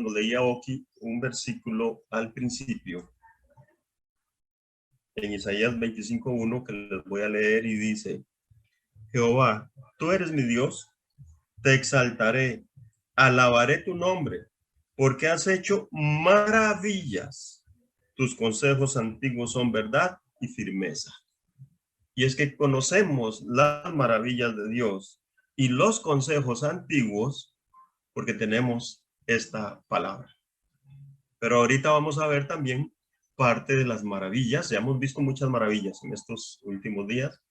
cuando leía Oki un versículo al principio, en Isaías 25:1, que les voy a leer y dice: Jehová, tú eres mi Dios, te exaltaré, alabaré tu nombre, porque has hecho maravillas. Tus consejos antiguos son verdad y firmeza. Y es que conocemos las maravillas de Dios y los consejos antiguos porque tenemos esta palabra. Pero ahorita vamos a ver también parte de las maravillas. Ya hemos visto muchas maravillas en estos últimos días,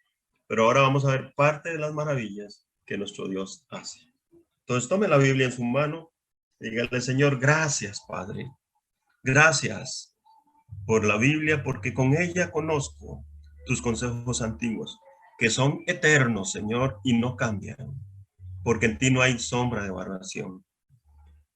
pero ahora vamos a ver parte de las maravillas que nuestro Dios hace. Entonces tome la Biblia en su mano y dígale: Señor, gracias, Padre. Gracias por la Biblia, porque con ella conozco tus consejos antiguos, que son eternos, Señor, y no cambian, porque en ti no hay sombra de variación.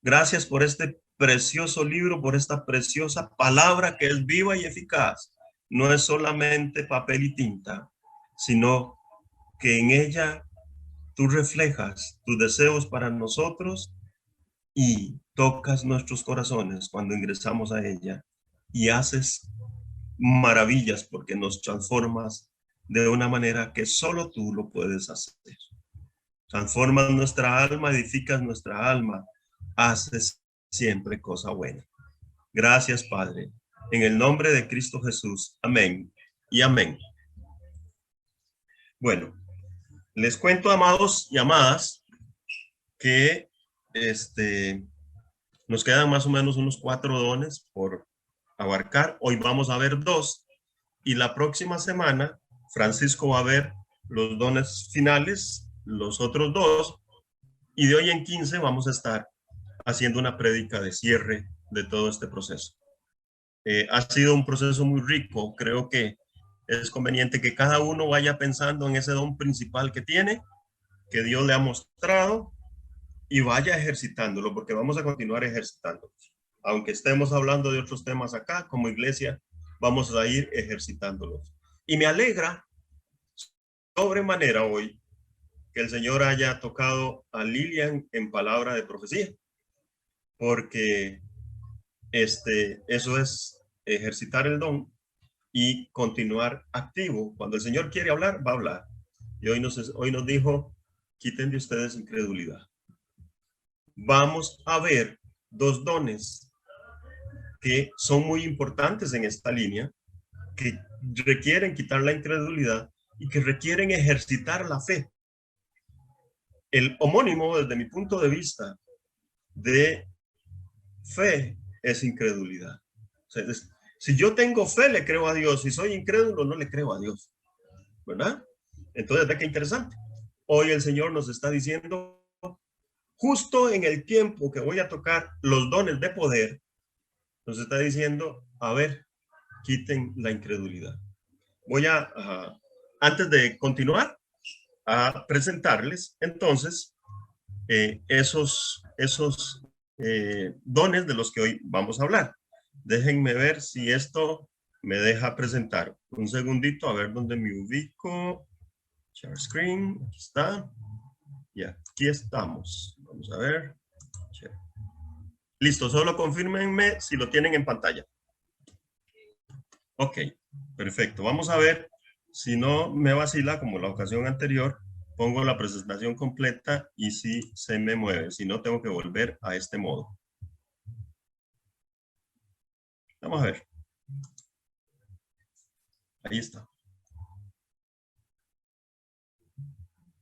Gracias por este precioso libro, por esta preciosa palabra que es viva y eficaz. No es solamente papel y tinta, sino que en ella tú reflejas tus deseos para nosotros y tocas nuestros corazones cuando ingresamos a ella y haces maravillas porque nos transformas de una manera que solo tú lo puedes hacer. Transformas nuestra alma, edificas nuestra alma, haces siempre cosa buena. Gracias, Padre. En el nombre de Cristo Jesús. Amén y amén. Bueno, les cuento, amados y amadas, que nos quedan más o menos unos 4 dones por abarcar. Hoy vamos a ver 2 y la próxima semana Francisco va a ver los dones finales, los otros 2, y de hoy en 15 vamos a estar haciendo una prédica de cierre de todo este proceso. Ha sido un proceso muy rico. Creo que es conveniente que cada uno vaya pensando en ese don principal que tiene, que Dios le ha mostrado, y vaya ejercitándolo, porque vamos a continuar ejercitándolo. Aunque estemos hablando de otros temas acá, como iglesia, vamos a ir ejercitándolos. Y me alegra sobremanera hoy que el Señor haya tocado a Lilian en palabra de profecía, porque eso es ejercitar el don y continuar activo. Cuando el Señor quiere hablar, va a hablar. Y hoy nos dijo: quiten de ustedes incredulidad. Vamos a ver 2 dones que son muy importantes en esta línea, que requieren quitar la incredulidad y que requieren ejercitar la fe. El homónimo, desde mi punto de vista, de fe es incredulidad. O sea, si yo tengo fe, le creo a Dios. Si soy incrédulo, no le creo a Dios. ¿Verdad? Entonces, ¿de qué interesante? Hoy el Señor nos está diciendo, justo en el tiempo que voy a tocar los dones de poder, nos está diciendo: a ver, quiten la incredulidad. Voy antes de continuar, a presentarles entonces esos dones de los que hoy vamos a hablar. Déjenme ver si esto me deja presentar. Un segundito, a ver dónde me ubico. Share screen, aquí está. Y aquí estamos. Vamos a ver. Listo, solo confírmenme si lo tienen en pantalla. Ok, perfecto. Vamos a ver si no me vacila como la ocasión anterior. Pongo la presentación completa y si se me mueve. Si no, tengo que volver a este modo. Vamos a ver. Ahí está.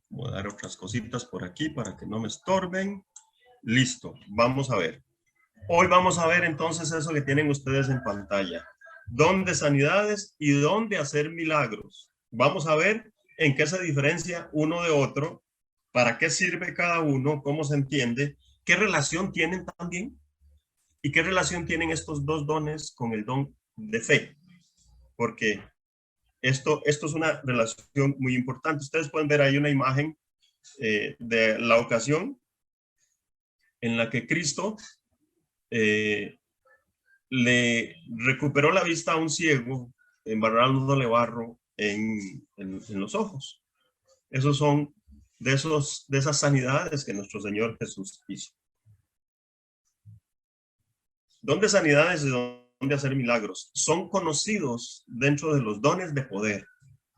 Voy a dar otras cositas por aquí para que no me estorben. Listo, vamos a ver. Hoy vamos a ver entonces eso que tienen ustedes en pantalla. Don de sanidades y don de hacer milagros. Vamos a ver en qué se diferencia uno de otro, para qué sirve cada uno, cómo se entiende, qué relación tienen también y qué relación tienen estos 2 dones con el don de fe. Porque esto es una relación muy importante. Ustedes pueden ver ahí una imagen de la ocasión en la que Cristo le recuperó la vista a un ciego embarrándole barro en los ojos. Esos son de esas sanidades que nuestro Señor Jesús hizo. Don de sanidades y don de hacer milagros son conocidos dentro de los dones de poder.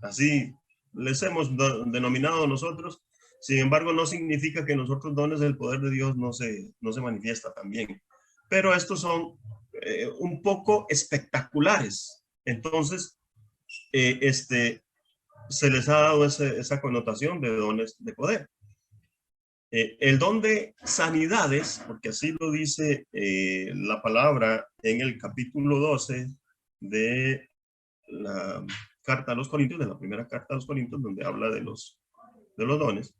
Así les hemos denominado nosotros. Sin embargo, no significa que nosotros dones del poder de Dios no se manifiesta también. Pero estos son un poco espectaculares. Entonces, se les ha dado esa connotación de dones de poder. El don de sanidades, porque así lo dice la palabra en el capítulo 12 de la carta a los Corintios, de la primera carta a los Corintios, donde habla de los dones,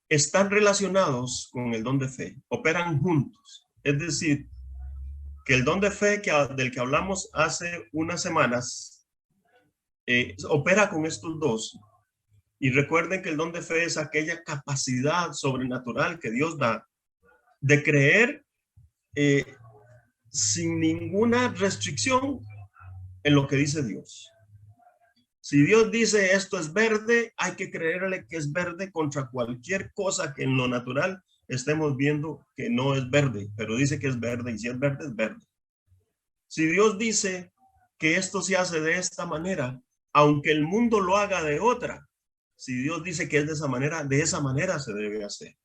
están relacionados con el don de fe, operan juntos. Es decir, que el don de fe del que hablamos hace unas semanas opera con estos dos. Y recuerden que el don de fe es aquella capacidad sobrenatural que Dios da de creer sin ninguna restricción en lo que dice Dios. Si Dios dice esto es verde, hay que creerle que es verde contra cualquier cosa que en lo natural estemos viendo que no es verde, pero dice que es verde, y si es verde, es verde. Si Dios dice que esto se hace de esta manera, aunque el mundo lo haga de otra, si Dios dice que es de esa manera se debe hacer.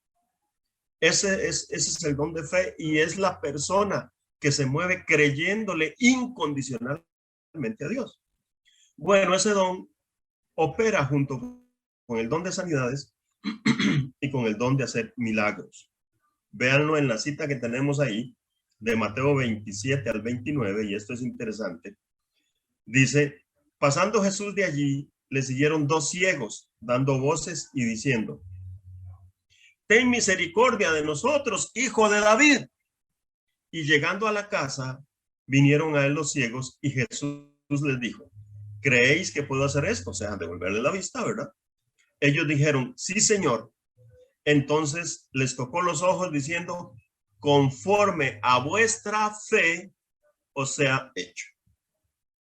Ese es el don de fe, y es la persona que se mueve creyéndole incondicionalmente a Dios. Bueno, ese don opera junto con el don de sanidades y con el don de hacer milagros. Véanlo en la cita que tenemos ahí, de Mateo 27 al 29, y esto es interesante. Dice, pasando Jesús de allí, le siguieron dos ciegos, dando voces y diciendo, ten misericordia de nosotros, hijo de David. Y llegando a la casa, vinieron a él los ciegos, y Jesús les dijo, ¿creéis que puedo hacer esto? O sea, devolverle la vista, ¿verdad? Ellos dijeron, sí, Señor. Entonces les tocó los ojos diciendo, conforme a vuestra fe os sea hecho.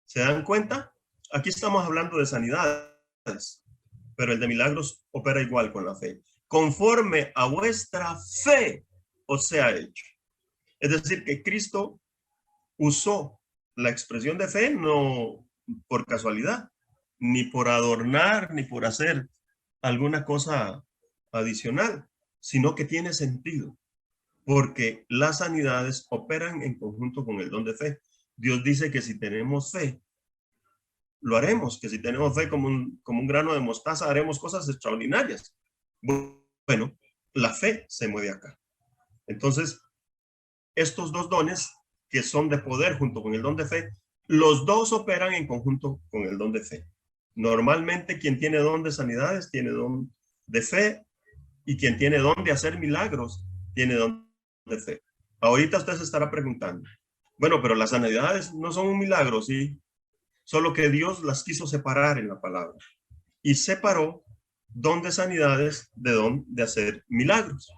¿Se dan cuenta? Aquí estamos hablando de sanidades, pero el de milagros opera igual con la fe. Conforme a vuestra fe os sea hecho. Es decir, que Cristo usó la expresión de fe no por casualidad, ni por adornar, ni por hacer alguna cosa adicional, sino que tiene sentido, porque las sanidades operan en conjunto con el don de fe. Dios dice que si tenemos fe, lo haremos, que si tenemos fe como un grano de mostaza, haremos cosas extraordinarias. Bueno, la fe se mueve acá. Entonces, estos dos dones que son de poder junto con el don de fe, los dos operan en conjunto con el don de fe. Normalmente quien tiene don de sanidades tiene don de fe, y quien tiene don de hacer milagros tiene don de fe. Ahorita usted se estará preguntando, bueno, pero las sanidades no son un milagro, ¿sí? Solo que Dios las quiso separar en la palabra, y separó don de sanidades de don de hacer milagros,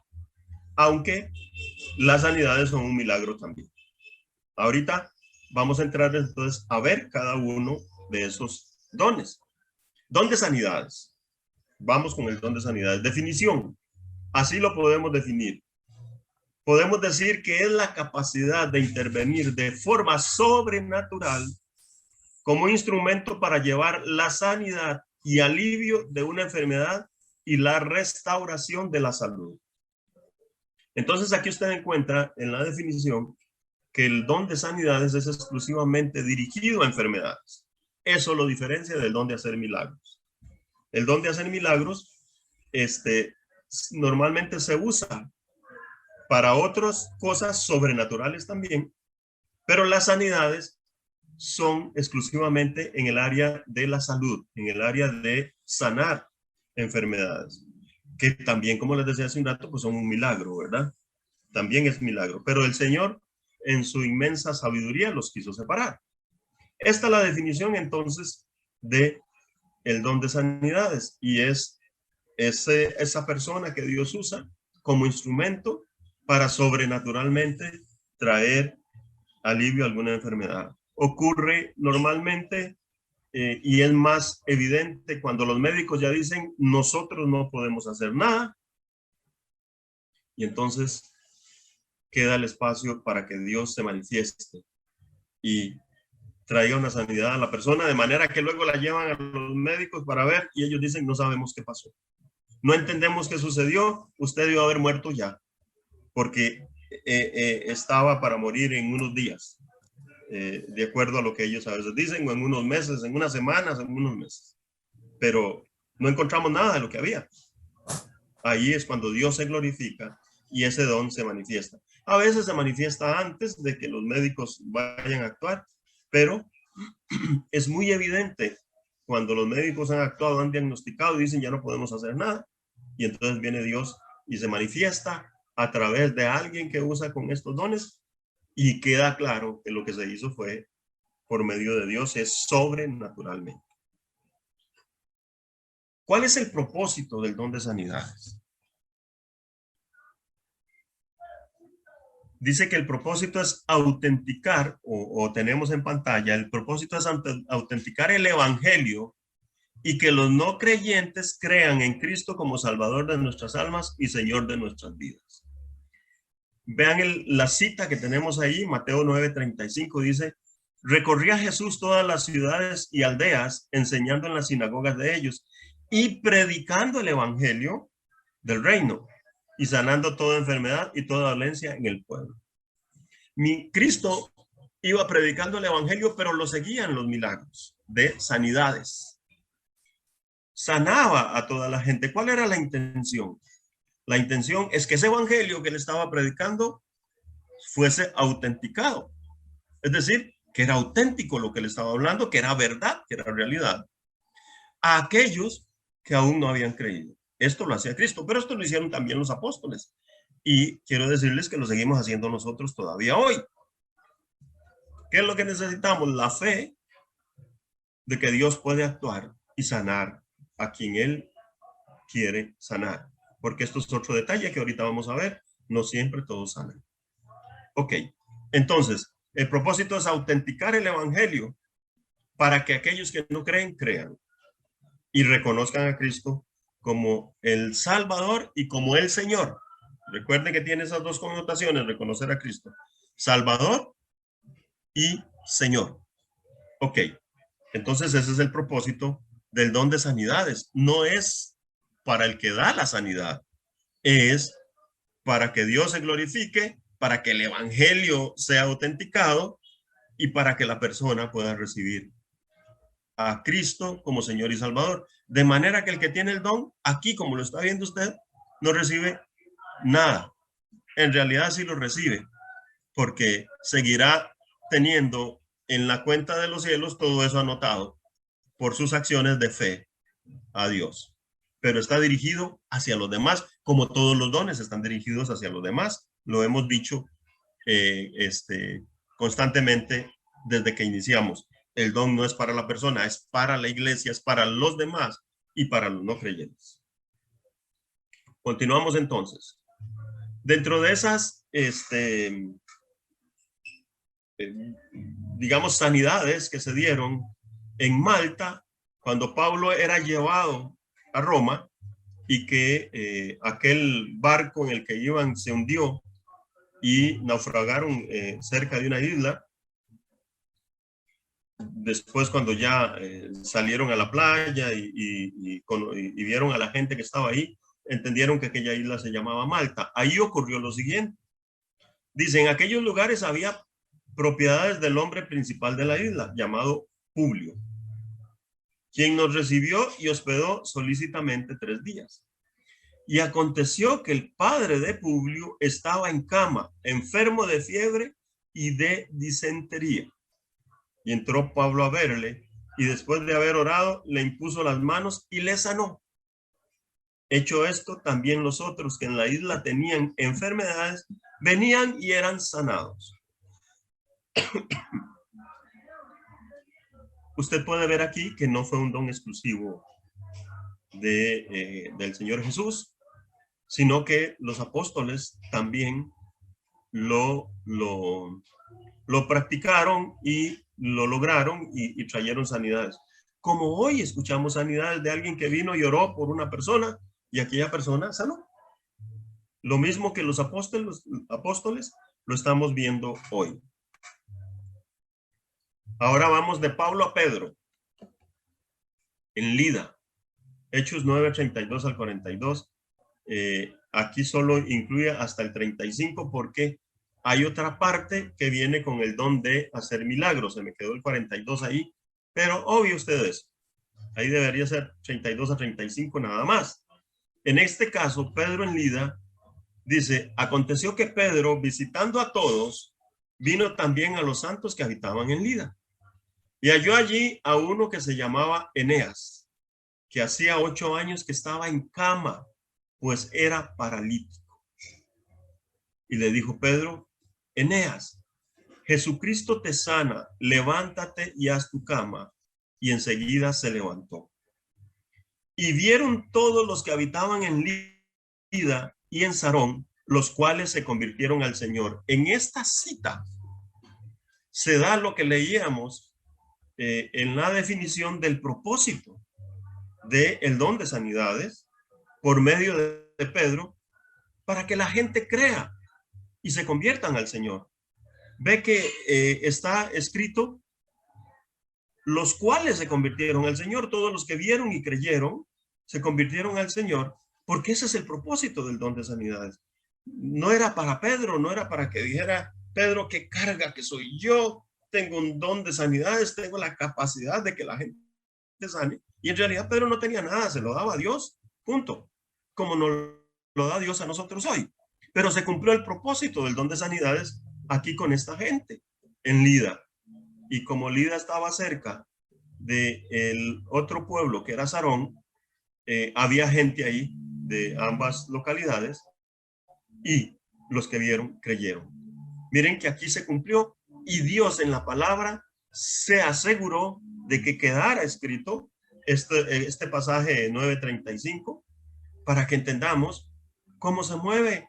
aunque las sanidades son un milagro también. Ahorita vamos a entrar entonces a ver cada uno de esos dones. Don de sanidades. Vamos con el don de sanidades. Definición. Así lo podemos definir. Podemos decir que es la capacidad de intervenir de forma sobrenatural como instrumento para llevar la sanidad y alivio de una enfermedad y la restauración de la salud. Entonces aquí usted encuentra en la definición que el don de sanidades es exclusivamente dirigido a enfermedades. Eso lo diferencia del don de hacer milagros. El don de hacer milagros, normalmente se usa para otras cosas sobrenaturales también, pero las sanidades son exclusivamente en el área de la salud, en el área de sanar enfermedades, que también, como les decía hace un rato, pues son un milagro, ¿verdad? También es milagro, pero el Señor en su inmensa sabiduría los quiso separar. Esta es la definición entonces de el don de sanidades, y es esa persona que Dios usa como instrumento para sobrenaturalmente traer alivio a alguna enfermedad. Ocurre normalmente y es más evidente cuando los médicos ya dicen nosotros no podemos hacer nada, y entonces queda el espacio para que Dios se manifieste y traiga una sanidad a la persona, de manera que luego la llevan a los médicos para ver y ellos dicen, no sabemos qué pasó. No entendemos qué sucedió, usted debió haber muerto ya, porque estaba para morir en unos días, de acuerdo a lo que ellos a veces dicen, o en unos meses, en unas semanas, en unos meses. Pero no encontramos nada de lo que había. Ahí es cuando Dios se glorifica y ese don se manifiesta. A veces se manifiesta antes de que los médicos vayan a actuar, pero es muy evidente cuando los médicos han actuado, han diagnosticado y dicen ya no podemos hacer nada. Y entonces viene Dios y se manifiesta a través de alguien que usa con estos dones y queda claro que lo que se hizo fue por medio de Dios, es sobrenaturalmente. ¿Cuál es el propósito del don de sanidades? Dice que el propósito es autenticar, o tenemos en pantalla, el propósito es autenticar el evangelio y que los no creyentes crean en Cristo como Salvador de nuestras almas y Señor de nuestras vidas. Vean la cita que tenemos ahí, Mateo 9:35, dice, recorría Jesús todas las ciudades y aldeas, enseñando en las sinagogas de ellos y predicando el evangelio del reino y sanando toda enfermedad y toda dolencia en el pueblo. Cristo iba predicando el evangelio, pero lo seguían los milagros de sanidades. Sanaba a toda la gente. ¿Cuál era la intención? La intención es que ese evangelio que él estaba predicando fuese autenticado. Es decir, que era auténtico lo que él estaba hablando, que era verdad, que era realidad. A aquellos que aún no habían creído. Esto lo hacía Cristo, pero esto lo hicieron también los apóstoles. Y quiero decirles que lo seguimos haciendo nosotros todavía hoy. ¿Qué es lo que necesitamos? La fe de que Dios puede actuar y sanar a quien Él quiere sanar. Porque esto es otro detalle que ahorita vamos a ver. No siempre todos sanan. Ok, entonces, el propósito es autenticar el evangelio para que aquellos que no creen, crean y reconozcan a Cristo como el Salvador y como el Señor. Recuerden que tiene esas dos connotaciones, reconocer a Cristo, Salvador y Señor. Ok, entonces ese es el propósito del don de sanidades. No es para el que da la sanidad, es para que Dios se glorifique, para que el evangelio sea autenticado y para que la persona pueda recibir a Cristo como Señor y Salvador. De manera que el que tiene el don, aquí como lo está viendo usted, no recibe nada. En realidad sí lo recibe, porque seguirá teniendo en la cuenta de los cielos todo eso anotado por sus acciones de fe a Dios. Pero está dirigido hacia los demás, como todos los dones están dirigidos hacia los demás. Lo hemos dicho constantemente desde que iniciamos. El don no es para la persona, es para la iglesia, es para los demás y para los no creyentes. Continuamos entonces. Dentro de esas, digamos, sanidades que se dieron en Malta, cuando Pablo era llevado a Roma y que aquel barco en el que iban se hundió y naufragaron cerca de una isla. Después, cuando ya salieron a la playa y vieron a la gente que estaba ahí, entendieron que aquella isla se llamaba Malta. Ahí ocurrió lo siguiente. Dice, en aquellos lugares había propiedades del hombre principal de la isla, llamado Publio, quien nos recibió y hospedó solícitamente 3 días. Y aconteció que el padre de Publio estaba en cama, enfermo de fiebre y de disentería. Y entró Pablo a verle, y después de haber orado, le impuso las manos y le sanó. Hecho esto, también los otros que en la isla tenían enfermedades, venían y eran sanados. Usted puede ver aquí que no fue un don exclusivo del Señor Jesús, sino que los apóstoles también lo practicaron y lo lograron y trajeron sanidades. Como hoy escuchamos sanidades de alguien que vino y oró por una persona y aquella persona sanó. Lo mismo que los apóstoles lo estamos viendo hoy. Ahora vamos de Pablo a Pedro en Lida. Hechos 9, 32 al 42. Aquí solo incluye hasta el 35 porque hay otra parte que viene con el don de hacer milagros. Se me quedó el 42 ahí, pero obvio ustedes, ahí debería ser 32 a 35 nada más. En este caso, Pedro en Lida dice, aconteció que Pedro, visitando a todos, vino también a los santos que habitaban en Lida. Y halló allí a uno que se llamaba Eneas, que hacía 8 años que estaba en cama, pues era paralítico. Y le dijo Pedro, Eneas, Jesucristo te sana, levántate y haz tu cama. Y enseguida se levantó. Y vieron todos los que habitaban en Lida y en Sarón, los cuales se convirtieron al Señor. En esta cita se da lo que leíamos en la definición del propósito del don de sanidades por medio de Pedro, para que la gente crea y se conviertan al Señor. Ve que está escrito, los cuales se convirtieron al Señor, todos los que vieron y creyeron, se convirtieron al Señor, porque ese es el propósito del don de sanidades. No era para Pedro, no era para que dijera, Pedro, qué carga que soy yo, tengo un don de sanidades, tengo la capacidad de que la gente sane. Y en realidad Pedro no tenía nada, se lo daba a Dios, punto. Como nos lo da Dios a nosotros hoy. Pero se cumplió el propósito del don de sanidades aquí con esta gente en Lida. Y como Lida estaba cerca del otro pueblo que era Sarón, había gente ahí de ambas localidades y los que vieron creyeron. Miren que aquí se cumplió y Dios en la palabra se aseguró de que quedara escrito este pasaje 9:35 para que entendamos cómo se mueve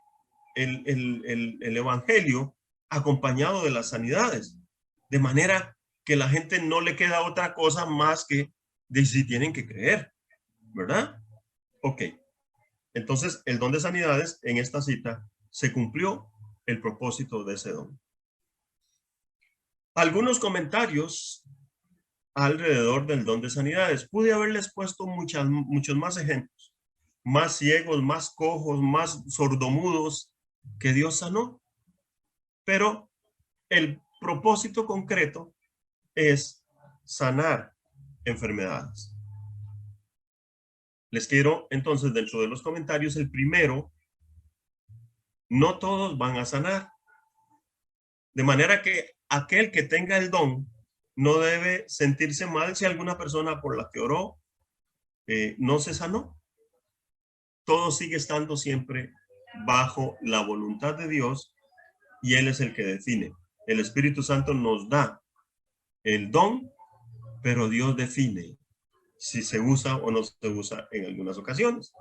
el evangelio acompañado de las sanidades, de manera que la gente no le queda otra cosa más que de si tienen que creer, ¿verdad? Ok, entonces el don de sanidades en esta cita se cumplió el propósito de ese don. Algunos comentarios alrededor del don de sanidades. Pude haberles puesto muchos más ejemplos, más ciegos, más cojos, más sordomudos que Dios sanó, pero el propósito concreto es sanar enfermedades. Les quiero entonces dentro de los comentarios el primero, no todos van a sanar, de manera que aquel que tenga el don no debe sentirse mal si alguna persona por la que oró no se sanó. Todo sigue estando siempre bajo la voluntad de Dios y Él es el que define. El Espíritu Santo nos da el don, pero Dios define si se usa o no se usa en algunas ocasiones.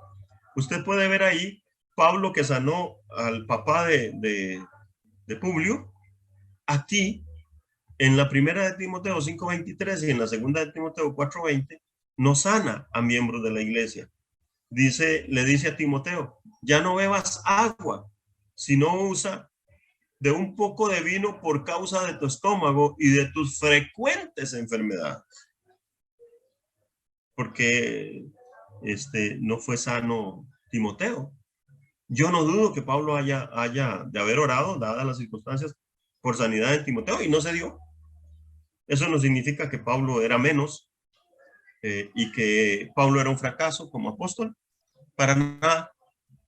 Usted puede ver ahí Pablo que sanó al papá de Publio. Aquí, en la primera de Timoteo 5:23 y en la segunda de Timoteo 4:20, no sana a miembros de la iglesia. Le dice a Timoteo, ya no bebas agua, sino usa de un poco de vino por causa de tu estómago y de tus frecuentes enfermedades. Porque no fue sano Timoteo. Yo no dudo que Pablo haya de haber orado, dadas las circunstancias, por sanidad en Timoteo, y no se dio. Eso no significa que Pablo era menos y que Pablo era un fracaso como apóstol. Para nada.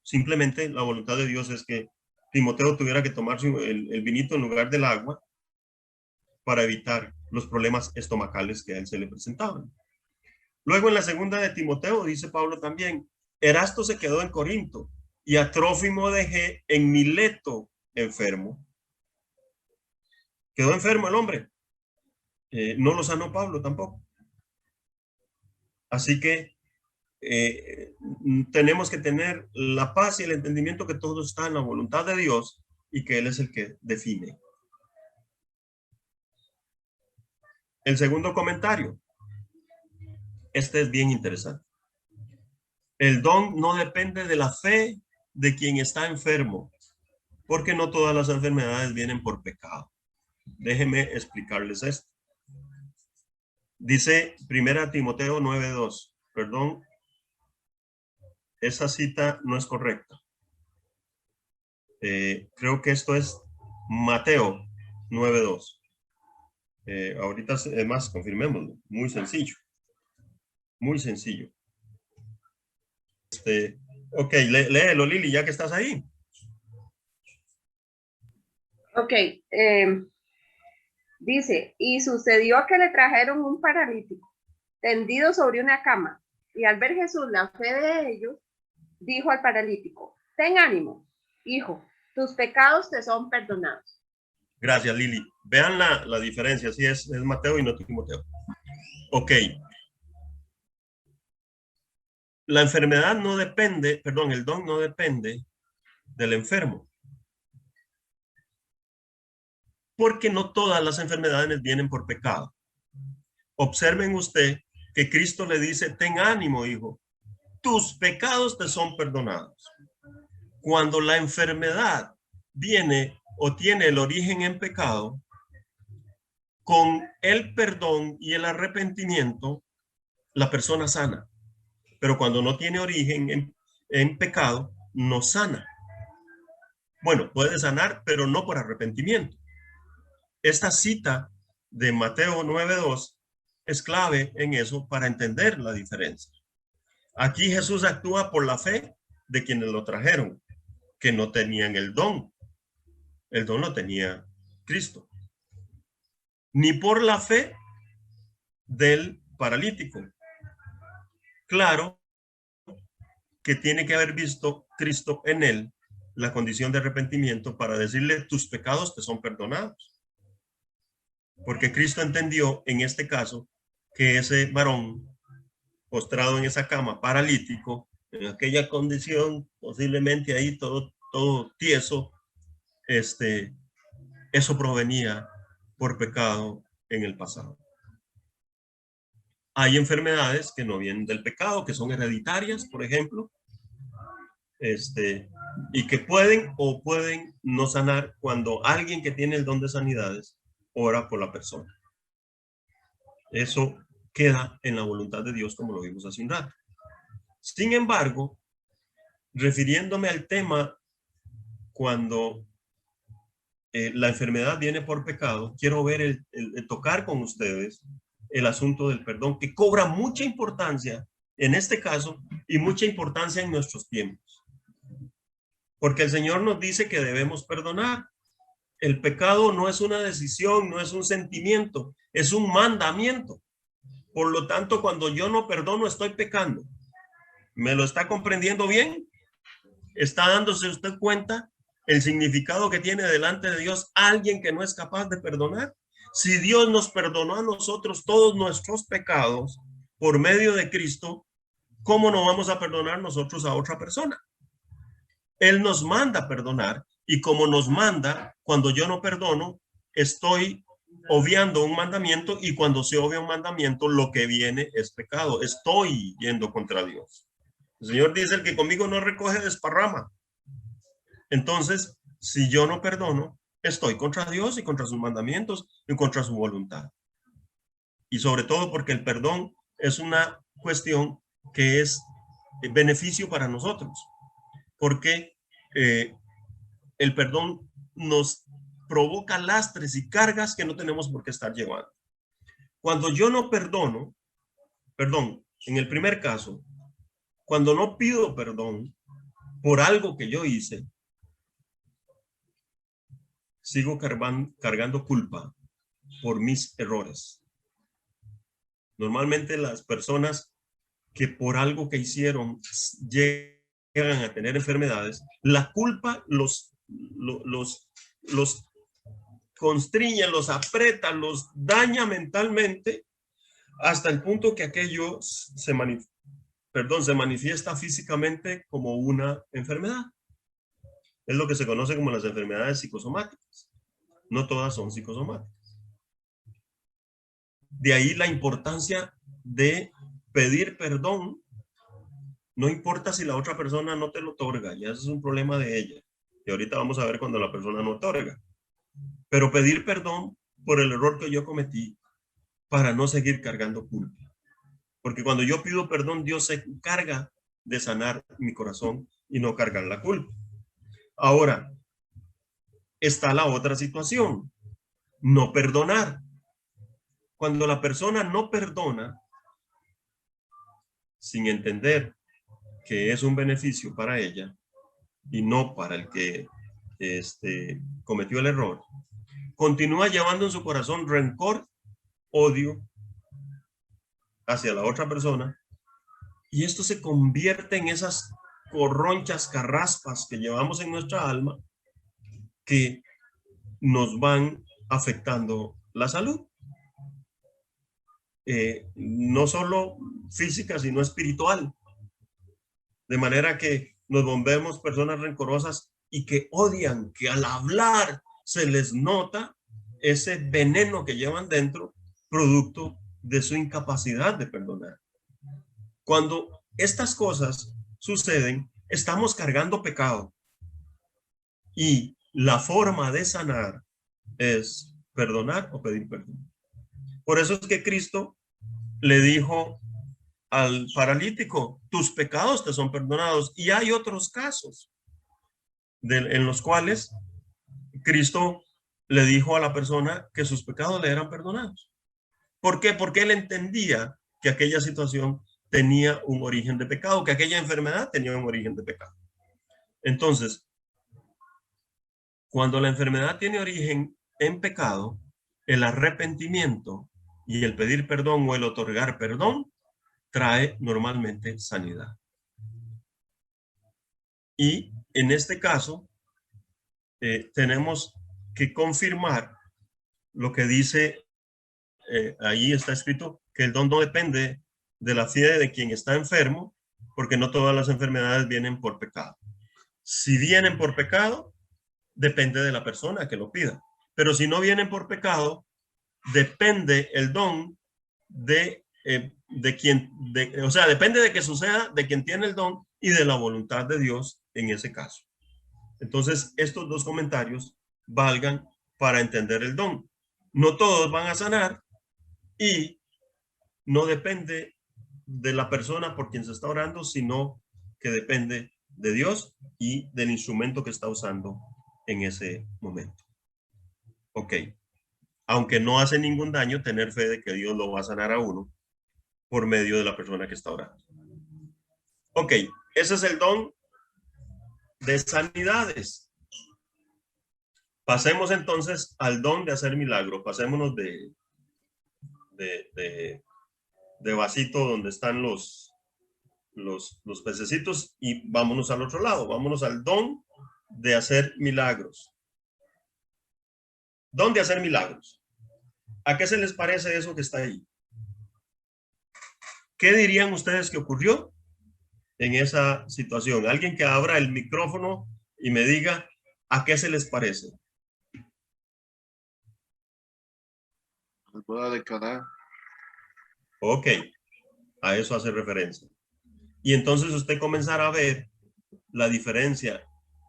Simplemente la voluntad de Dios es que Timoteo tuviera que tomar el vinito en lugar del agua para evitar los problemas estomacales que a él se le presentaban. Luego en la segunda de Timoteo dice Pablo también, Erasto se quedó en Corinto y a Trófimo dejé en Mileto enfermo. Quedó enfermo el hombre. No lo sanó Pablo tampoco. Así que tenemos que tener la paz y el entendimiento que todo está en la voluntad de Dios y que Él es el que define. El segundo comentario. Este es bien interesante. El don no depende de la fe de quien está enfermo, porque no todas las enfermedades vienen por pecado. Déjenme explicarles esto. Dice 1 Timoteo 9:2. Perdón, esa cita no es correcta. Creo que esto es Mateo 9:2. Ahorita es más, confirmémoslo. Muy sencillo. Muy sencillo. Ok, léelo, Lili, ya que estás ahí. Ok. Dice, y sucedió que le trajeron un paralítico tendido sobre una cama, y al ver Jesús la fe de ellos, dijo al paralítico, ten ánimo, hijo, tus pecados te son perdonados. Gracias, Lili. Vean la diferencia, sí es Mateo y no Timoteo. Ok. La enfermedad no depende, perdón, el don no depende del enfermo. Porque no todas las enfermedades vienen por pecado. Observen usted que Cristo le dice, ten ánimo, hijo, tus pecados te son perdonados. Cuando la enfermedad viene o tiene el origen en pecado, con el perdón y el arrepentimiento, la persona sana. Pero cuando no tiene origen en pecado, no sana. Bueno, puede sanar, pero no por arrepentimiento. Esta cita de Mateo 9:2 es clave en eso para entender la diferencia. Aquí Jesús actúa por la fe de quienes lo trajeron, que no tenían el don. El don lo tenía Cristo. Ni por la fe del paralítico. Claro que tiene que haber visto Cristo en él la condición de arrepentimiento para decirle tus pecados te son perdonados. Porque Cristo entendió en este caso que ese varón postrado en esa cama paralítico, en aquella condición, posiblemente ahí todo tieso, eso provenía por pecado en el pasado. Hay enfermedades que no vienen del pecado, que son hereditarias, por ejemplo, y que pueden o pueden no sanar cuando alguien que tiene el don de sanidades ora por la persona. Eso queda en la voluntad de Dios, como lo vimos hace un rato. Sin embargo, refiriéndome al tema cuando la enfermedad viene por pecado, quiero ver el tocar con ustedes el asunto del perdón, que cobra mucha importancia en este caso y mucha importancia en nuestros tiempos. Porque el Señor nos dice que debemos perdonar. El pecado no es una decisión, no es un sentimiento, es un mandamiento. Por lo tanto, cuando yo no perdono, estoy pecando. ¿Me lo está comprendiendo bien? ¿Está dándose usted cuenta el significado que tiene delante de Dios alguien que no es capaz de perdonar? Si Dios nos perdonó a nosotros todos nuestros pecados por medio de Cristo, ¿cómo no vamos a perdonar nosotros a otra persona? Él nos manda perdonar, y como nos manda, cuando yo no perdono, estoy obviando un mandamiento, y cuando se obvia un mandamiento, lo que viene es pecado. Estoy yendo contra Dios. El Señor dice, el que conmigo no recoge, desparrama. Entonces, si yo no perdono, estoy contra Dios y contra sus mandamientos y contra su voluntad. Y sobre todo porque el perdón es una cuestión que es beneficio para nosotros. Porque el perdón nos provoca lastres y cargas que no tenemos por qué estar llevando. Cuando yo no perdono, perdón, en el primer caso, cuando no pido perdón por algo que yo hice, sigo cargando culpa por mis errores. Normalmente las personas que por algo que hicieron llegan a tener enfermedades, la culpa los constriñe, los aprieta, los daña mentalmente hasta el punto que aquello se manifiesta físicamente como una enfermedad. Es lo que se conoce como las enfermedades psicosomáticas. No todas son psicosomáticas. De ahí la importancia de pedir perdón No importa si la otra persona no te lo otorga, ya eso es un problema de ella. Y ahorita vamos a ver cuando la persona no otorga. Pero pedir perdón por el error que yo cometí para no seguir cargando culpa. Porque cuando yo pido perdón, Dios se encarga de sanar mi corazón y no cargar la culpa. Ahora, está la otra situación, no perdonar. Cuando la persona no perdona, sin entender que es un beneficio para ella y no para el que cometió el error, continúa llevando en su corazón rencor, odio hacia la otra persona, y esto se convierte en esas corronchas, carraspas que llevamos en nuestra alma que nos van afectando la salud. No solo física, sino espiritual. De manera que nos volvemos personas rencorosas y que odian, que al hablar se les nota ese veneno que llevan dentro, producto de su incapacidad de perdonar. Cuando estas cosas suceden, estamos cargando pecado. Y la forma de sanar es perdonar o pedir perdón. Por eso es que Cristo le dijo al paralítico, tus pecados te son perdonados. Y hay otros casos en los cuales Cristo le dijo a la persona que sus pecados le eran perdonados. ¿Por qué? Porque él entendía que aquella situación tenía un origen de pecado, que aquella enfermedad tenía un origen de pecado. Entonces, cuando la enfermedad tiene origen en pecado, el arrepentimiento y el pedir perdón o el otorgar perdón trae normalmente sanidad. Y en este caso, tenemos que confirmar lo que dice, ahí está escrito, que el don no depende de la fe de quien está enfermo, porque no todas las enfermedades vienen por pecado. Si vienen por pecado, depende de la persona que lo pida. Pero si no vienen por pecado, depende el don de quien, o sea, depende de que suceda de quien tiene el don y de la voluntad de Dios en ese caso. Entonces, estos dos comentarios valgan para entender el don. No todos van a sanar y no depende de la persona por quien se está orando, sino que depende de Dios y del instrumento que está usando en ese momento. Ok. Aunque no hace ningún daño tener fe de que Dios lo va a sanar a uno por medio de la persona que está orando. Ok, ese es el don de sanidades. Pasemos entonces al don de hacer milagros. Pasémonos de vasito donde están los pececitos y vámonos al otro lado. Vámonos al don de hacer milagros. Don de hacer milagros. ¿A qué se les parece eso que está ahí? ¿Qué dirían ustedes que ocurrió en esa situación? Alguien que abra el micrófono y me diga a qué se les parece. El boda de Caná. Ok, a eso hace referencia. Y entonces usted comenzará a ver la diferencia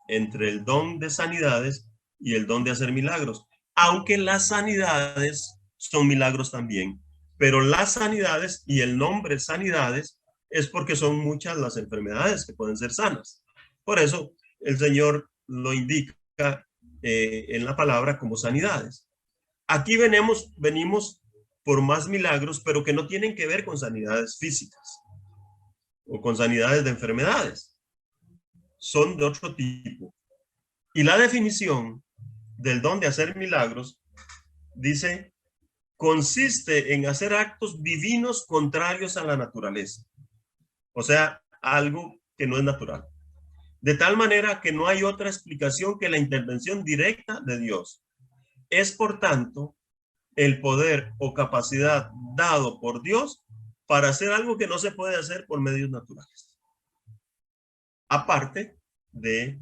entre el don de sanidades y el don de hacer milagros. Aunque las sanidades son milagros también, pero las sanidades y el nombre sanidades es porque son muchas las enfermedades que pueden ser sanas. Por eso el Señor lo indica en la palabra como sanidades. Aquí venimos por más milagros, pero que no tienen que ver con sanidades físicas o con sanidades de enfermedades. Son de otro tipo. Y la definición del don de hacer milagros dice, consiste en hacer actos divinos contrarios a la naturaleza. O sea, algo que no es natural. De tal manera que no hay otra explicación que la intervención directa de Dios. Es, por tanto, el poder o capacidad dado por Dios para hacer algo que no se puede hacer por medios naturales. Aparte de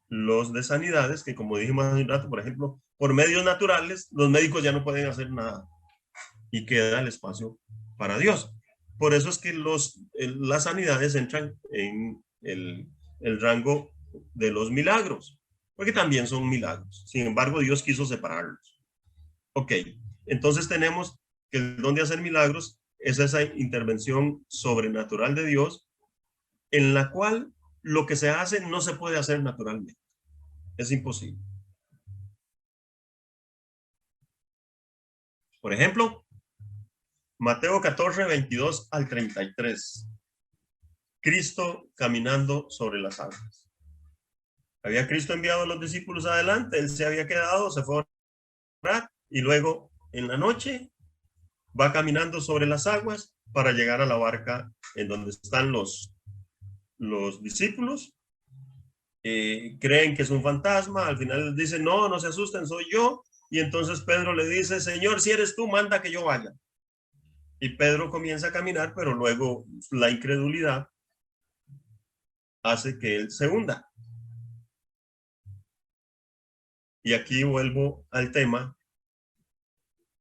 los de sanidades, que como dijimos hace un rato, por ejemplo, por medios naturales, los médicos ya no pueden hacer nada y queda el espacio para Dios. Por eso es que las sanidades entran en el rango de los milagros, porque también son milagros. Sin embargo, Dios quiso separarlos. Ok, entonces tenemos que el don de hacer milagros es esa intervención sobrenatural de Dios en la cual lo que se hace no se puede hacer naturalmente. Es imposible. Por ejemplo, Mateo 14, 22 al 33. Cristo caminando sobre las aguas. Había Cristo enviado a los discípulos adelante, él se había quedado, se fue a orar y luego en la noche va caminando sobre las aguas para llegar a la barca en donde están los discípulos. Creen que es un fantasma, al final les dicen, no, no se asusten, soy yo. Y entonces Pedro le dice, Señor, si eres tú, manda que yo vaya. Y Pedro comienza a caminar, pero luego la incredulidad hace que él se hunda. Y aquí vuelvo al tema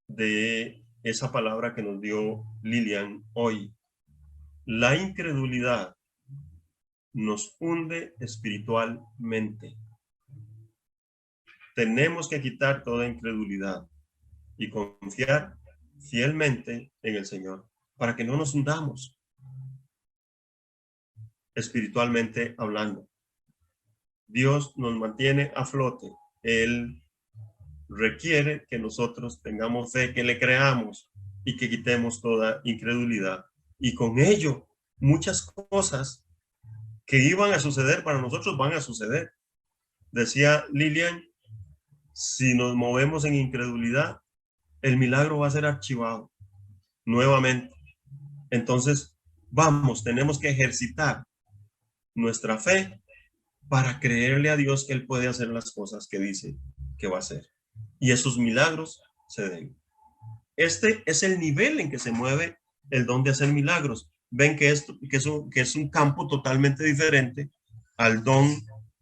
de esa palabra que nos dio Lilian hoy. La incredulidad nos hunde espiritualmente. Tenemos que quitar toda incredulidad y confiar fielmente en el Señor para que no nos hundamos espiritualmente hablando. Dios nos mantiene a flote. Él requiere que nosotros tengamos fe, que le creamos y que quitemos toda incredulidad. Y con ello, muchas cosas que iban a suceder para nosotros van a suceder. Decía Lilian, si nos movemos en incredulidad, el milagro va a ser archivado nuevamente. Entonces, tenemos que ejercitar nuestra fe para creerle a Dios que Él puede hacer las cosas que dice que va a hacer. Y esos milagros se den. Este es el nivel en que se mueve el don de hacer milagros. Ven que es un campo totalmente diferente al don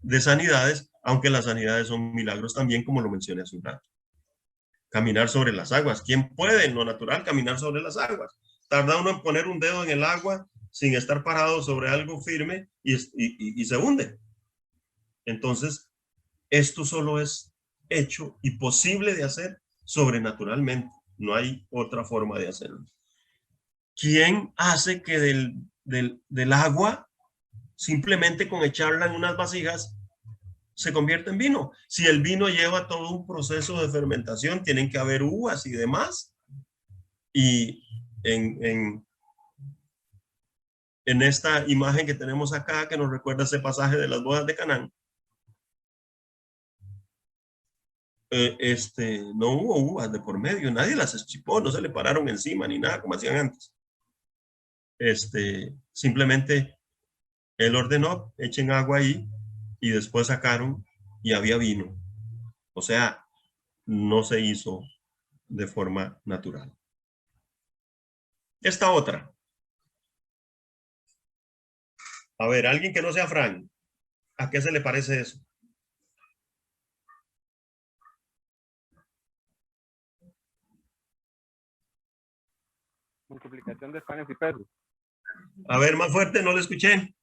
de sanidades, aunque las sanidades son milagros también, como lo mencioné hace un rato. Caminar sobre las aguas. ¿Quién puede en lo natural caminar sobre las aguas? Tarda uno en poner un dedo en el agua sin estar parado sobre algo firme y se hunde. Entonces, esto solo es hecho y posible de hacer sobrenaturalmente. No hay otra forma de hacerlo. ¿Quién hace que del agua, simplemente con echarla en unas vasijas, se convierta en vino? Si el vino lleva todo un proceso de fermentación, tienen que haber uvas y demás. Y en esta imagen que tenemos acá, que nos recuerda ese pasaje de las bodas de Canaán, no hubo uvas de por medio, nadie las eschipó, no se le pararon encima ni nada como hacían antes. Simplemente él ordenó, echen agua ahí y después sacaron y había vino. O sea, no se hizo de forma natural. Esta otra. A ver, alguien que no sea Fran, ¿a qué se le parece eso? Multiplicación de panes y peces. A ver, más fuerte, no lo escuché.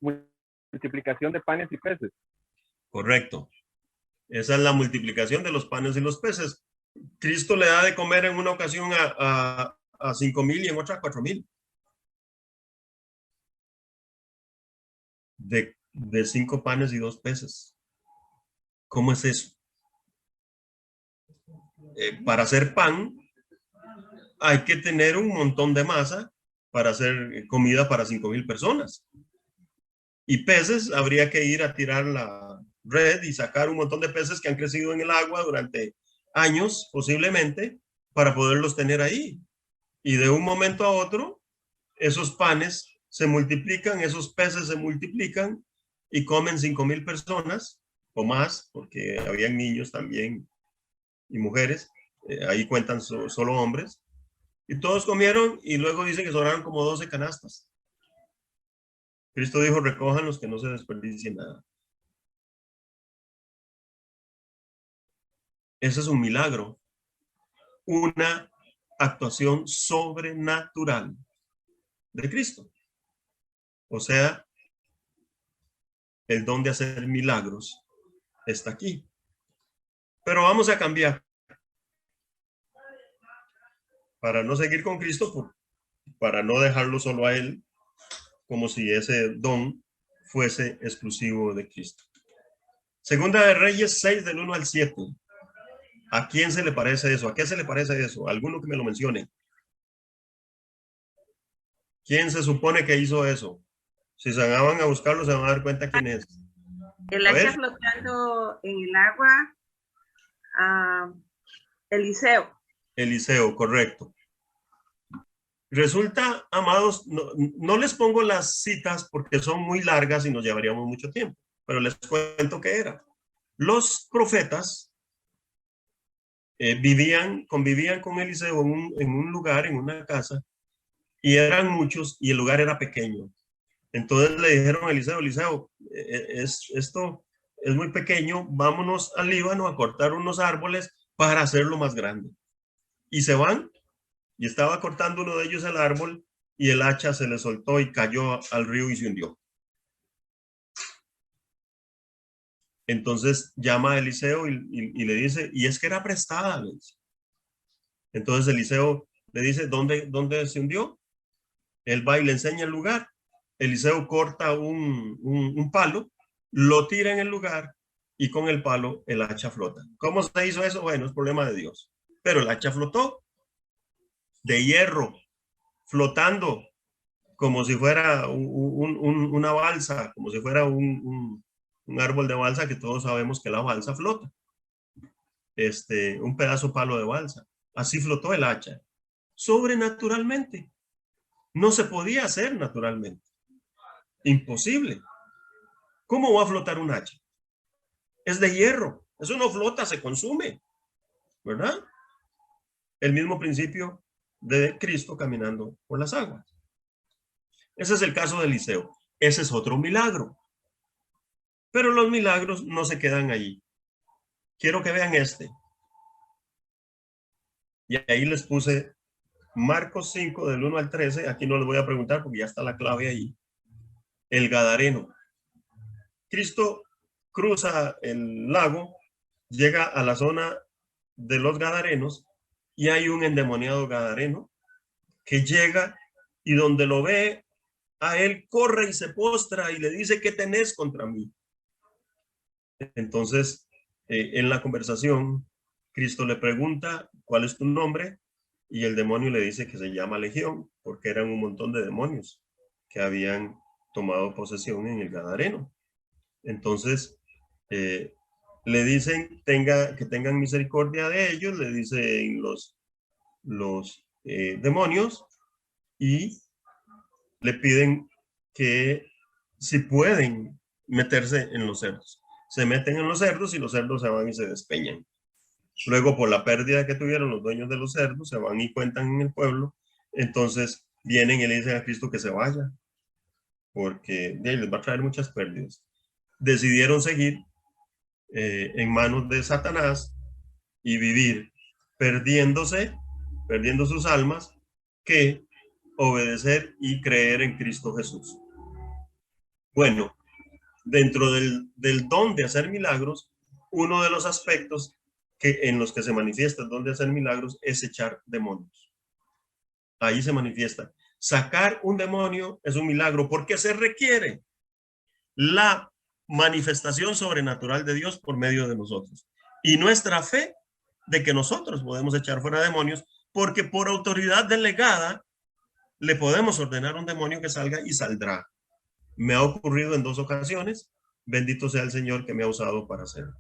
Multiplicación de panes y peces. Correcto. Esa es la multiplicación de los panes y los peces. Cristo le da de comer en una ocasión a 5,000 y en otra 4,000. De 5 panes y 2 peces. ¿Cómo es eso? Para hacer pan hay que tener un montón de masa para hacer comida para 5,000 personas. Y peces, habría que ir a tirar la red y sacar un montón de peces que han crecido en el agua durante años, posiblemente, para poderlos tener ahí. Y de un momento a otro, esos panes se multiplican, esos peces se multiplican y comen 5,000 personas o más, porque habían niños también y mujeres. Ahí cuentan solo hombres. Y todos comieron y luego dicen que sobraron como 12 canastas. Cristo dijo, recojan los que no se desperdicie nada. Ese es un milagro. Una actuación sobrenatural de Cristo. O sea, el don de hacer milagros está aquí. Pero vamos a cambiar. Para no seguir con Cristo, para no dejarlo solo a Él, como si ese don fuese exclusivo de Cristo. Segunda de Reyes 6, del 1 al 7. ¿A quién se le parece eso? ¿A qué se le parece eso? ¿Alguno que me lo mencione? ¿Quién se supone que hizo eso? Si se van a buscarlo, se van a dar cuenta quién es. El A hacha ver. flotando en el agua, Eliseo. Eliseo, correcto. Resulta, amados, no les pongo las citas porque son muy largas y nos llevaríamos mucho tiempo, pero les cuento qué era. Los profetas convivían con Eliseo en un lugar, en una casa, y eran muchos y el lugar era pequeño. Entonces le dijeron a Eliseo, esto es muy pequeño, vámonos al Líbano a cortar unos árboles para hacerlo más grande. Y se van, y estaba cortando uno de ellos el árbol, y el hacha se le soltó y cayó al río y se hundió. Entonces llama a Eliseo y le dice, y es que era prestada, le dice. Entonces Eliseo le dice, ¿dónde se hundió? Él va y le enseña el lugar. Eliseo corta un palo, lo tira en el lugar y con el palo el hacha flota. ¿Cómo se hizo eso? Bueno, es problema de Dios. Pero el hacha flotó de hierro, flotando como si fuera una balsa, como si fuera un árbol de balsa, que todos sabemos que la balsa flota. Un pedazo palo de balsa. Así flotó el hacha. Sobrenaturalmente. No se podía hacer naturalmente. Imposible. ¿Cómo va a flotar un hacha? Es de hierro. Eso no flota, se consume. ¿Verdad? El mismo principio de Cristo caminando por las aguas. Ese es el caso de Eliseo. Ese es otro milagro. Pero los milagros no se quedan ahí. Quiero que vean este. Y ahí les puse Marcos 5, del 1 al 13. Aquí no les voy a preguntar porque ya está la clave ahí. El Gadareno. Cristo cruza el lago, llega a la zona de los Gadarenos y hay un endemoniado gadareno que llega y donde lo ve a él corre y se postra y le dice, ¿qué tenés contra mí? Entonces, en la conversación, Cristo le pregunta, ¿cuál es tu nombre? Y el demonio le dice que se llama Legión, porque eran un montón de demonios que habían tomado posesión en el Gadareno. Entonces, le dicen que tengan misericordia de ellos, le dicen los demonios, y le piden que si pueden meterse en los cerdos. Se meten en los cerdos y los cerdos se van y se despeñan. Luego, por la pérdida que tuvieron los dueños de los cerdos, se van y cuentan en el pueblo. Entonces vienen y le dicen a Cristo que se vaya, porque les va a traer muchas pérdidas. Decidieron seguir en manos de Satanás y vivir perdiendo sus almas, que obedecer y creer en Cristo Jesús. Bueno, dentro del don de hacer milagros, uno de los aspectos en los que se manifiesta el don de hacer milagros es echar demonios. Ahí se manifiesta. Sacar un demonio es un milagro porque se requiere la manifestación sobrenatural de Dios por medio de nosotros. Y nuestra fe de que nosotros podemos echar fuera demonios, porque por autoridad delegada le podemos ordenar a un demonio que salga y saldrá. Me ha ocurrido en 2 ocasiones. Bendito sea el Señor que me ha usado para hacerlo.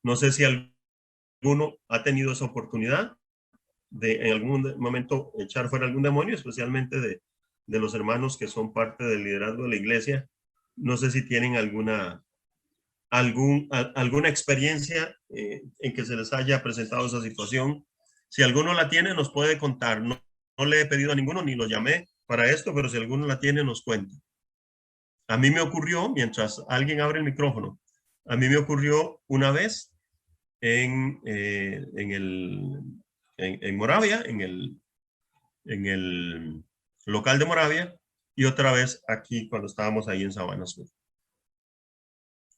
No sé si alguno ha tenido esa oportunidad de en algún momento echar fuera algún demonio, especialmente de los hermanos que son parte del liderazgo de la iglesia. No sé si tienen alguna experiencia en que se les haya presentado esa situación. Si alguno la tiene, nos puede contar. No le he pedido a ninguno ni lo llamé para esto, pero si alguno la tiene, nos cuenta. A mí me ocurrió, mientras alguien abre el micrófono, a mí me ocurrió una vez en en Moravia, en el local de Moravia, y otra vez aquí cuando estábamos ahí en Sabana Sur.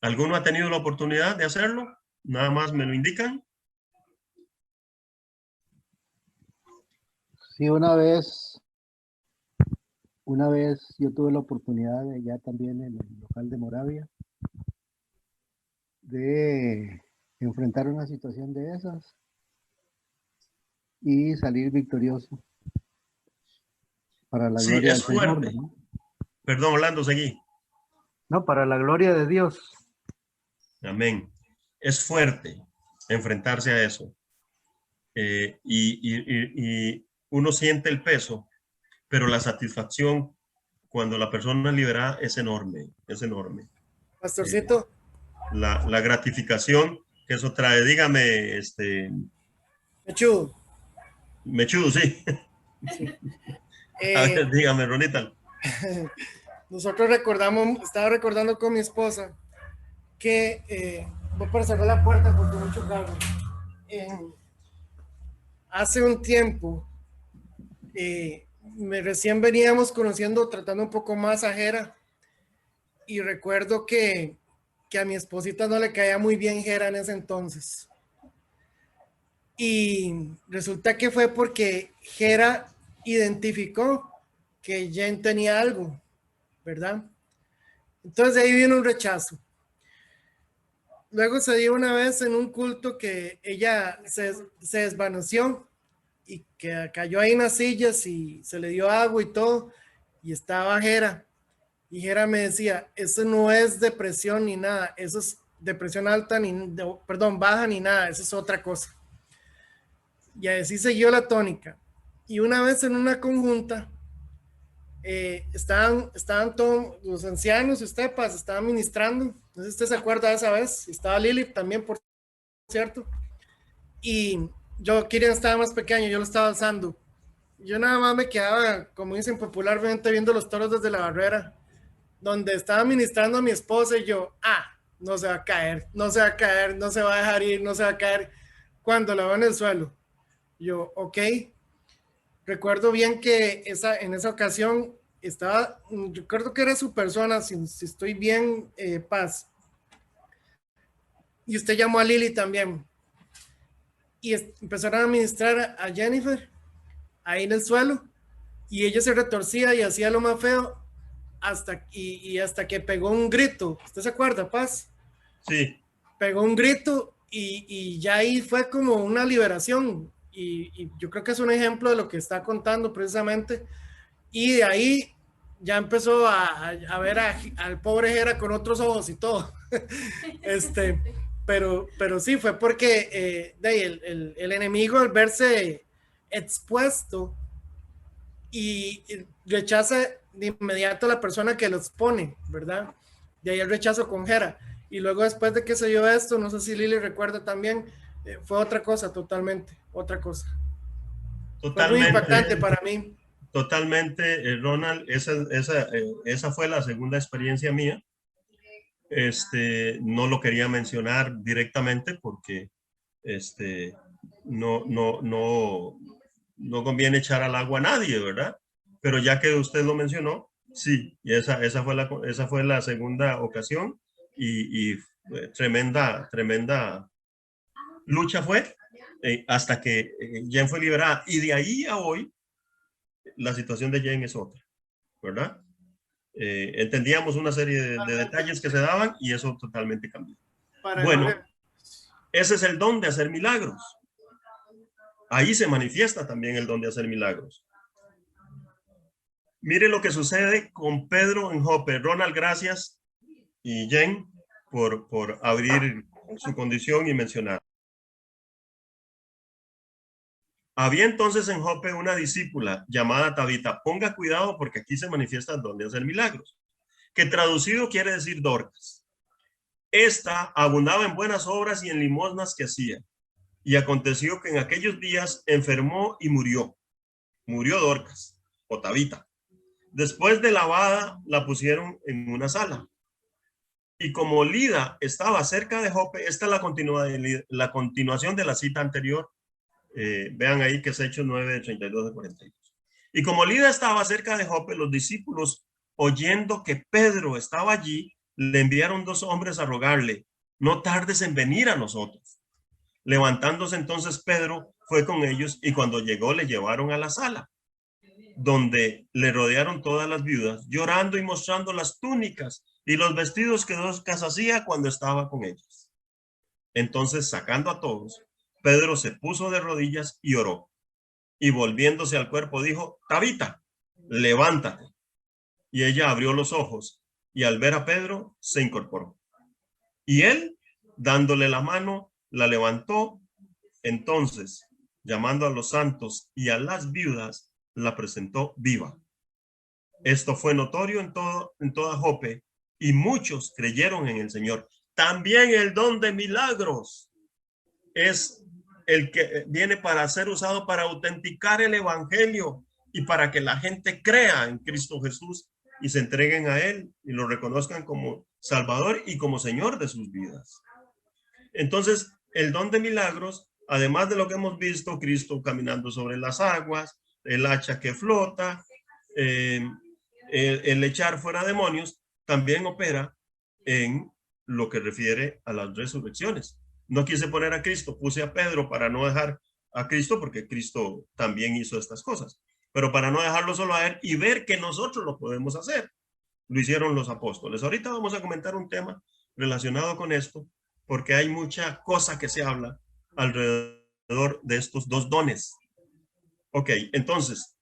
¿Alguno ha tenido la oportunidad de hacerlo? Nada más me lo indican. Sí, una vez yo tuve la oportunidad de ya también en el local de Moravia de enfrentar una situación de esas y salir victorioso para la Sí, gloria es del Señor, fuerte. ¿verdad? Perdón, Orlando, seguí. No, para la gloria de Dios. Amén. Es fuerte enfrentarse a eso. Y uno siente el peso, pero la satisfacción cuando la persona es liberada es enorme, es enorme. Pastorcito, La gratificación que eso trae. Dígame, Mechudo, Mechudo, sí. sí. A ver, dígame, Ronita. Nosotros estaba recordando con mi esposa que voy para cerrar la puerta porque mucho carro. Hace un tiempo, recién veníamos conociendo, tratando un poco más a Jera, y recuerdo que a mi esposita no le caía muy bien Jera en ese entonces. Y resulta que fue porque Jera identificó que Jen tenía algo, ¿verdad? Entonces de ahí viene un rechazo. Luego se dio una vez en un culto que ella se desvaneció y que cayó ahí en las sillas y se le dio agua y todo, y estaba Jera. Y Jera me decía, eso no es depresión ni nada, eso es depresión alta, perdón, baja ni nada, eso es otra cosa. Y así siguió la tónica. Y una vez en una conjunta, estaban todos los ancianos y ustedes estaban ministrando. No sé si usted se acuerda de esa vez. Estaba Lili también, por cierto. Y yo, Kirian estaba más pequeño, yo lo estaba alzando. Yo nada más me quedaba, como dicen popularmente, viendo los toros desde la barrera, donde estaba ministrando a mi esposa y yo, no se va a caer, no se va a caer, no se va a dejar ir, no se va a caer. Cuando la veo en el suelo, yo, ok. Recuerdo bien que en esa ocasión recuerdo que era su persona, si estoy bien, Paz. Y usted llamó a Lili también. Y empezaron a ministrar a Jennifer ahí en el suelo. Y ella se retorcía y hacía lo más feo hasta que pegó un grito. ¿Usted se acuerda, Paz? Sí. Pegó un grito y ya ahí fue como una liberación. Y yo creo que es un ejemplo de lo que está contando precisamente. Y de ahí ya empezó a ver al pobre Jera con otros ojos y todo. Pero sí, fue porque el enemigo, al verse expuesto y rechaza de inmediato a la persona que lo expone, ¿verdad? De ahí el rechazo con Jera. Y luego después de que se dio esto, no sé si Lili recuerda también, fue otra cosa totalmente, otra cosa. Fue muy impactante para mí. Totalmente, Ronald, esa fue la segunda experiencia mía. No lo quería mencionar directamente porque no conviene echar al agua a nadie, ¿verdad? Pero ya que usted lo mencionó, sí, y esa fue la segunda ocasión y tremenda lucha fue hasta que Jen fue liberada. Y de ahí a hoy, la situación de Jen es otra, ¿verdad? Entendíamos una serie de detalles que se daban y eso totalmente cambió. Bueno, ese es el don de hacer milagros. Ahí se manifiesta también el don de hacer milagros. Mire lo que sucede con Pedro en Jope. Ronald, gracias, y Jen por abrir su condición y mencionar. Había entonces en Jope una discípula llamada Tabita. Ponga cuidado porque aquí se manifiesta el don de hacer milagros, que traducido quiere decir Dorcas. Esta abundaba en buenas obras y en limosnas que hacía. Y aconteció que en aquellos días enfermó y murió. Murió Dorcas o Tabita. Después de lavada, la pusieron en una sala. Y como Lida estaba cerca de Jope, esta es la continuación de la cita anterior Vean ahí que es Hechos 9, 32 a 42. Y como Lida estaba cerca de Jope, los discípulos, oyendo que Pedro estaba allí, le enviaron 2 hombres a rogarle: no tardes en venir a nosotros. Levantándose entonces Pedro fue con ellos, y cuando llegó le llevaron a la sala, donde le rodearon todas las viudas, llorando y mostrando las túnicas y los vestidos que Dorcas hacía cuando estaba con ellos. Entonces, sacando a todos, Pedro se puso de rodillas y oró, y volviéndose al cuerpo dijo: Tabita, levántate. Y ella abrió los ojos, y al ver a Pedro se incorporó. Y él, dándole la mano, la levantó. Entonces, llamando a los santos y a las viudas, la presentó viva. Esto fue notorio en toda Jope, y muchos creyeron en el Señor. También el don de milagros es el que viene para ser usado para autenticar el evangelio y para que la gente crea en Cristo Jesús y se entreguen a él y lo reconozcan como Salvador y como Señor de sus vidas. Entonces, el don de milagros, además de lo que hemos visto, Cristo caminando sobre las aguas, el hacha que flota, el echar fuera demonios, también opera en lo que refiere a las resurrecciones. No quise poner a Cristo, puse a Pedro para no dejar a Cristo, porque Cristo también hizo estas cosas, pero para no dejarlo solo a él y ver que nosotros lo podemos hacer. Lo hicieron los apóstoles. Ahorita vamos a comentar un tema relacionado con esto, porque hay mucha cosa que se habla alrededor de estos 2 dones. Ok, entonces,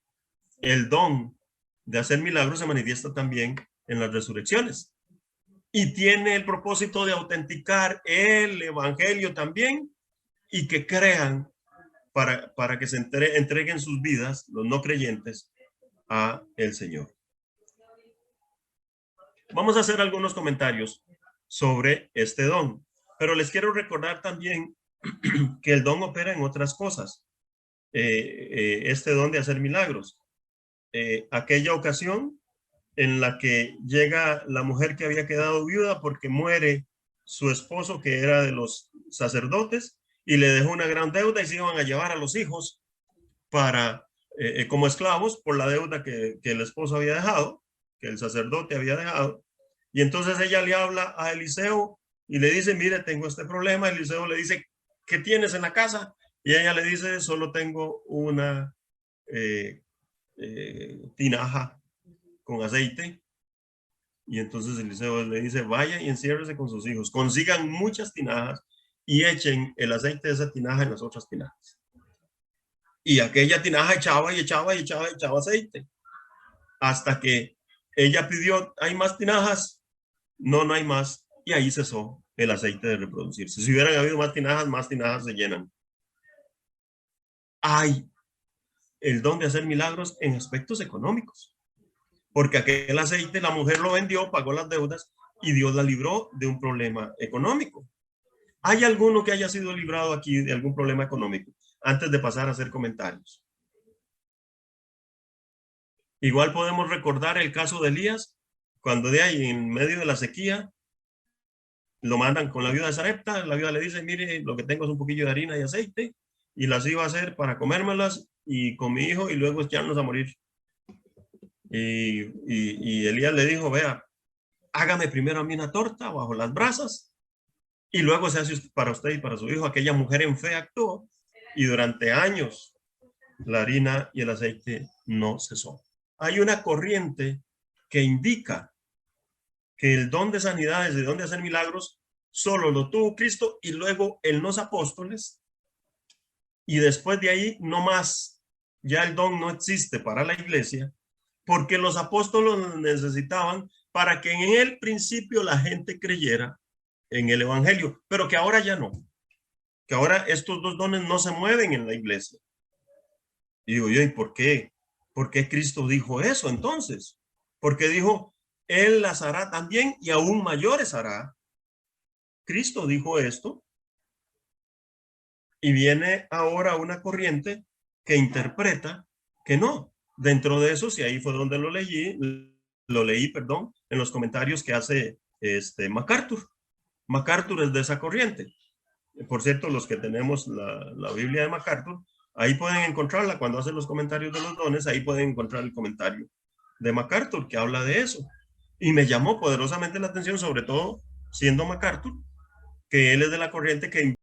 el don de hacer milagros se manifiesta también en las resurrecciones y tiene el propósito de autenticar el evangelio también y que crean para que se entreguen sus vidas, los no creyentes, a el Señor. Vamos a hacer algunos comentarios sobre este don, pero les quiero recordar también que el don opera en otras cosas. Este don de hacer milagros. Aquella ocasión en la que llega la mujer que había quedado viuda porque muere su esposo, que era de los sacerdotes, y le dejó una gran deuda y se iban a llevar a los hijos para como esclavos por la deuda que el esposo había dejado, que el sacerdote había dejado. Y entonces ella le habla a Eliseo y le dice: mire, tengo este problema. Eliseo le dice: ¿qué tienes en la casa? Y ella le dice: solo tengo una tinaja con aceite. Y entonces Eliseo le dice: vaya y enciérrese con sus hijos, consigan muchas tinajas y echen el aceite de esa tinaja en las otras tinajas. Y aquella tinaja echaba y echaba y echaba y echaba aceite, hasta que ella pidió: ¿hay más tinajas? No, no hay más. Y ahí cesó el aceite de reproducirse. Si hubieran habido más tinajas se llenan. Hay el don de hacer milagros en aspectos económicos, porque aquel aceite la mujer lo vendió, pagó las deudas y Dios la libró de un problema económico. ¿Hay alguno que haya sido librado aquí de algún problema económico? Antes de pasar a hacer comentarios. Igual podemos recordar el caso de Elías, cuando de ahí en medio de la sequía lo mandan con la viuda de Sarepta. La viuda le dice: mire, lo que tengo es un poquillo de harina y aceite y las iba a hacer para comérmelas y con mi hijo y luego echarnos a morir. Y Elías le dijo: vea, hágame primero a mí una torta bajo las brasas y luego se hace para usted y para su hijo. Aquella mujer en fe actuó y durante años la harina y el aceite no cesó. Hay una corriente que indica que el don de sanidades, el don de hacer milagros, solo lo tuvo Cristo y luego en los apóstoles, y después de ahí no más. Ya el don no existe para la iglesia, porque los apóstoles lo necesitaban para que en el principio la gente creyera en el evangelio, pero que ahora ya no, que ahora estos 2 dones no se mueven en la iglesia. Y digo yo: ¿y por qué? ¿Por qué Cristo dijo eso entonces? Porque dijo: él las hará también y aún mayores hará. Cristo dijo esto y viene ahora una corriente que interpreta que no. Dentro de eso, si ahí fue donde lo leí, en los comentarios que hace MacArthur. MacArthur es de esa corriente. Por cierto, los que tenemos la Biblia de MacArthur, Ahí pueden encontrarla cuando hace los comentarios de los dones, ahí pueden encontrar el comentario de MacArthur que habla de eso. Y me llamó poderosamente la atención, sobre todo siendo MacArthur, que él es de la corriente que